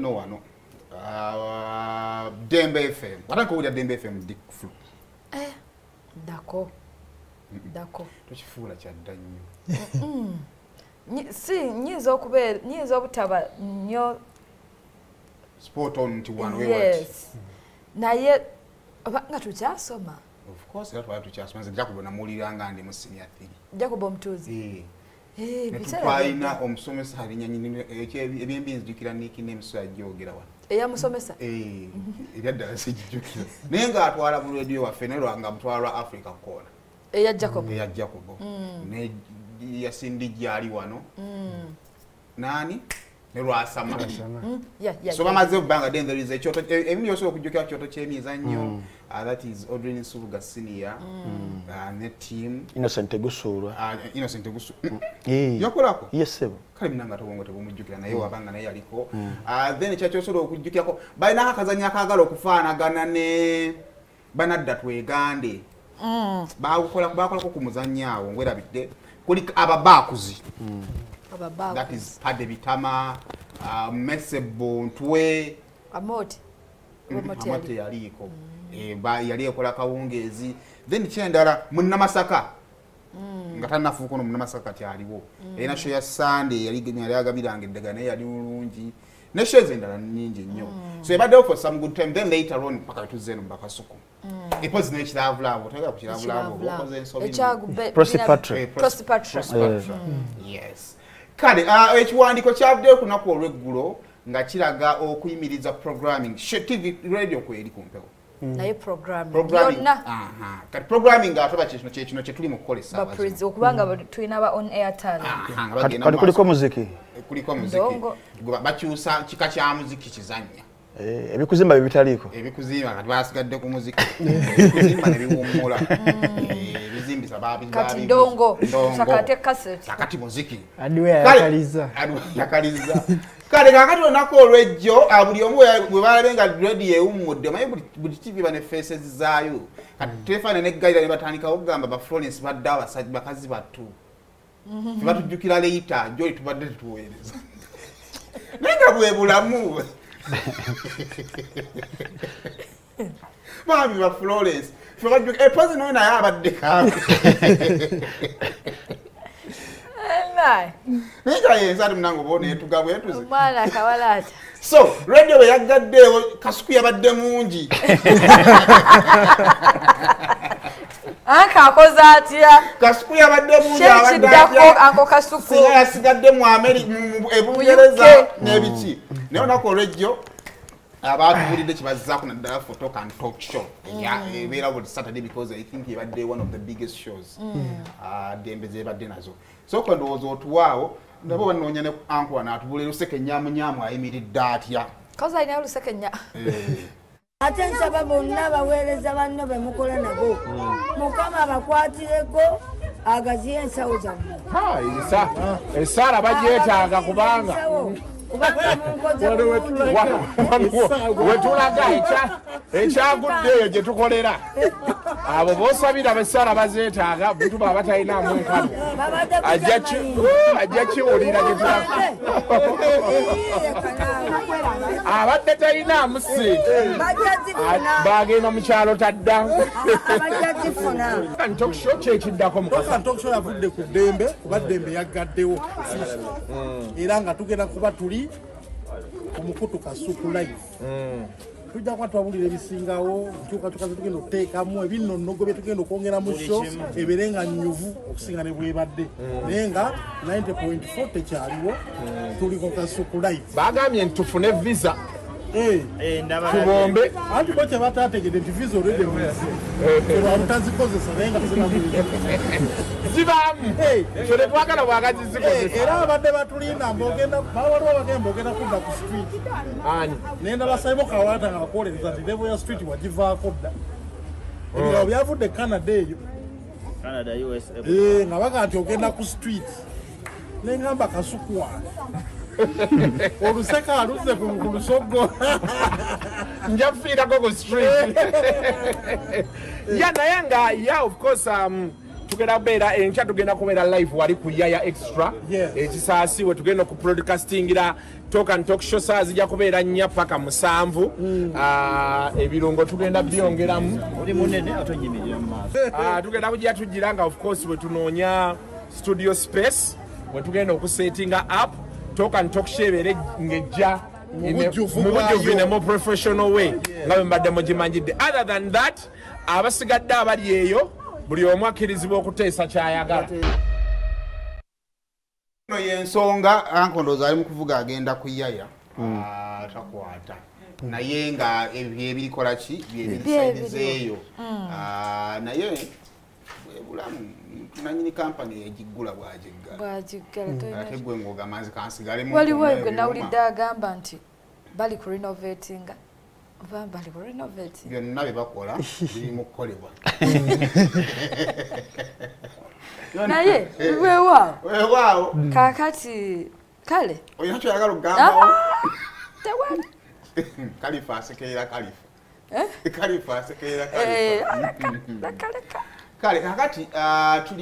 No one. Dembe FM. What I call Dembe FM Dick Flu. D'accord. D'accord. Tuchi fula cha danyo. Si nyizo kubera nyizo butaba nyo sport on to one way. Yes. Naye nga tukyasoma. Of course that's why tukyasoma. Jacob na muliranga ndi mu senior 3. Jacob Mtuzi. Netupayina omusomesa halinya nyine ebyembi nzijukira niki n'emiso yajogera wano. Eyamusomesa? Ebyadala sijjukira. Naye nga atwala mu radio waffe ne lwanga mutwala Africa Corner. Eya Jacob. Eya Jacob. Ne yasindi gyali wano. Nani? Ne lwasama. So bamaze banga then there is a choto emi yoso okujjukira choto kyemizannyo. That is Audrey Nsubuga Senior. Ne team Innocent Gusulwa. Innocent Gusu. Yakolako? Yes sir. Kale minanga tobongo tebumujjukira naye wabanga naye yaliko. Then ekyo kyosolo okujjukirako balina akazanya akagala okufaanagana ne banadda twegande. Bakolako ku muzannyo ngwerabidde kuli ababakuzi. Ababakuzi. That is Pade Bitama, Mesebo Ntwe. Amoti. Amoti yaliko. Yali ekola kawungezi. Then kyendala munnamasaka. Ngatana fuko no munnamasaka kyaliwo. Era show ya Sunday yali agabiranga eddagana yali ulungi. Ne shows endala nnyingi nnyo. So ebadde for some good time then later on paka tuze no Kasuku. Epozi ne kiravulavo tega ku kiravulavo okoze ensobi. Prosperity. Yes. Kale ekiwandiiko kyavuddeyo ku lunaku olw'eggulo nga kiraga okuyimiriza programming TV radio kweri kumpewo. Naye programming. Kati programming ataba kino kye tuli mu kukolesa abazi. Okubanga tulina ba on air talent. Kati kuliko muziki. Kuliko muziki. Bakyusa kika kya muziki kizannya. Ebikuzimba bibitaliko. Ebikuzimba kati basigadde ku muziki. Ebikuzimba ne biwummula. Ebizimbisa babi. Kati ndongo. Sakate cassette. Sakati muziki. Adiwe yakaliza. Kale kakati onako olwejjo buli omu bwe balabenga radio ewummudde maye buli TV bane faces zaayo. Kati telefone ne gaira ne batandika okugamba ba Florence badde abasajja bakazi battu. Batujjukira leeta joli tubadde tuweereza. Nenga bwe bulamu. Mami ba Florence. Fubajjuka epozi no na yabadde ka. Nika yenzali mnango bone etugabwe etuze. Mwana kawalata. So, radio we yagaddewo Kasuku yabadde mungi. Anka akoza atya. Kasuku yabadde mungi abadde atya. Anko Kasuku. Singa yasigadde mu America mu Ebungereza n'ebiki. Naye onako radio abatubulidde kibazaako naddala photo and talk show. Ebeera buli Saturday because I think yabadde one of the biggest shows. Dembe zebadde nazo. So kwa ndowooza otuwaawo nabo banoonya ne anko n'atubulira Luseke Nyamunyamu ayimiridde atya. Koza alina Luseke nya. Ate nsaba bonna baweereza banno be mukola nabo. Mukama abakwatireko agaziye ensawo zammwe. Esaala bagyetaaga kubanga wetulaga ekyaguddeeyo gye tukolera abo boosabira abasaala bazeetaaga buntu baba batalinamu nkabo ajja kiwulira gye tulaga abadde talinaamu sente bagenda mu kyalo tadda ntokisho kyekiddako ntokisho yavudde ku Dembe kuba Dembe yaggaddewo era nga tugenda kuba tuli kumukutu Kasuku live. Tujja kwa twabulira ebisingawo nkyukakyuka tugenda okuteekamu ebinnonogo bye tugenda okwongera mu show eberenga nyuvu okusinga ne bwebadde naye nga 90.4 tekyaliwo tuli ku Kasuku live. Bagambye ntufune visa tubombe anti bo kyebatategedde nti visa olwedde mwezi olwabutazikozesa naye nga zinamulimu zibaamu ekyo netwagala bwagazi zikozesa era abadde batulinda waliwo abagenda ogenda kudda ku street ani nenda basaibo kawata nga bakuwolereza nti level ya street wagivaako dda ebirabo byavudde Canada eyo nga baga nti ogenda ku street nengamba Kasuku wange oluseka aluzze ku lusogo njafiirako ku street naye nga of course tugenda kubeera enkya tugenda kubeera live wali ku Yaya Extra ekisaasiwe tugenda ku broadcastingira talk and talk show saa zijja kubeera 4 paka 7 ebirungo tugenda byongeramu oli munene atonyimirira mu maaso tugenda kujja tujjira nga of course we tunoonya studio space we tugenda okusettinga up talk and talk show ebeere ngejja mubujjuvu ne mu professional way nga bwe mbadde mugimanyidde. Other than that abasigadde abali eyo buli omu akkirizibwa okuteesa kyayagala. No yensonga ankondoza ali mu kuvuga agenda ku Yaya takwata naye nga ebirikola ki byebirizeeyo naye bulamu nanyini kampani yagigula bwajiggala ate gwe ngoga manzi kansigalemu waliwo gwe nawulidde agamba nti bali ku renovatinga bali ku renovating byonna bye bakola biri mu kukolebwa naye weewaawo kaakati kale olina kyoyagala okugambawo tewali kalifa asekerera kalifa leka kale kakati tuli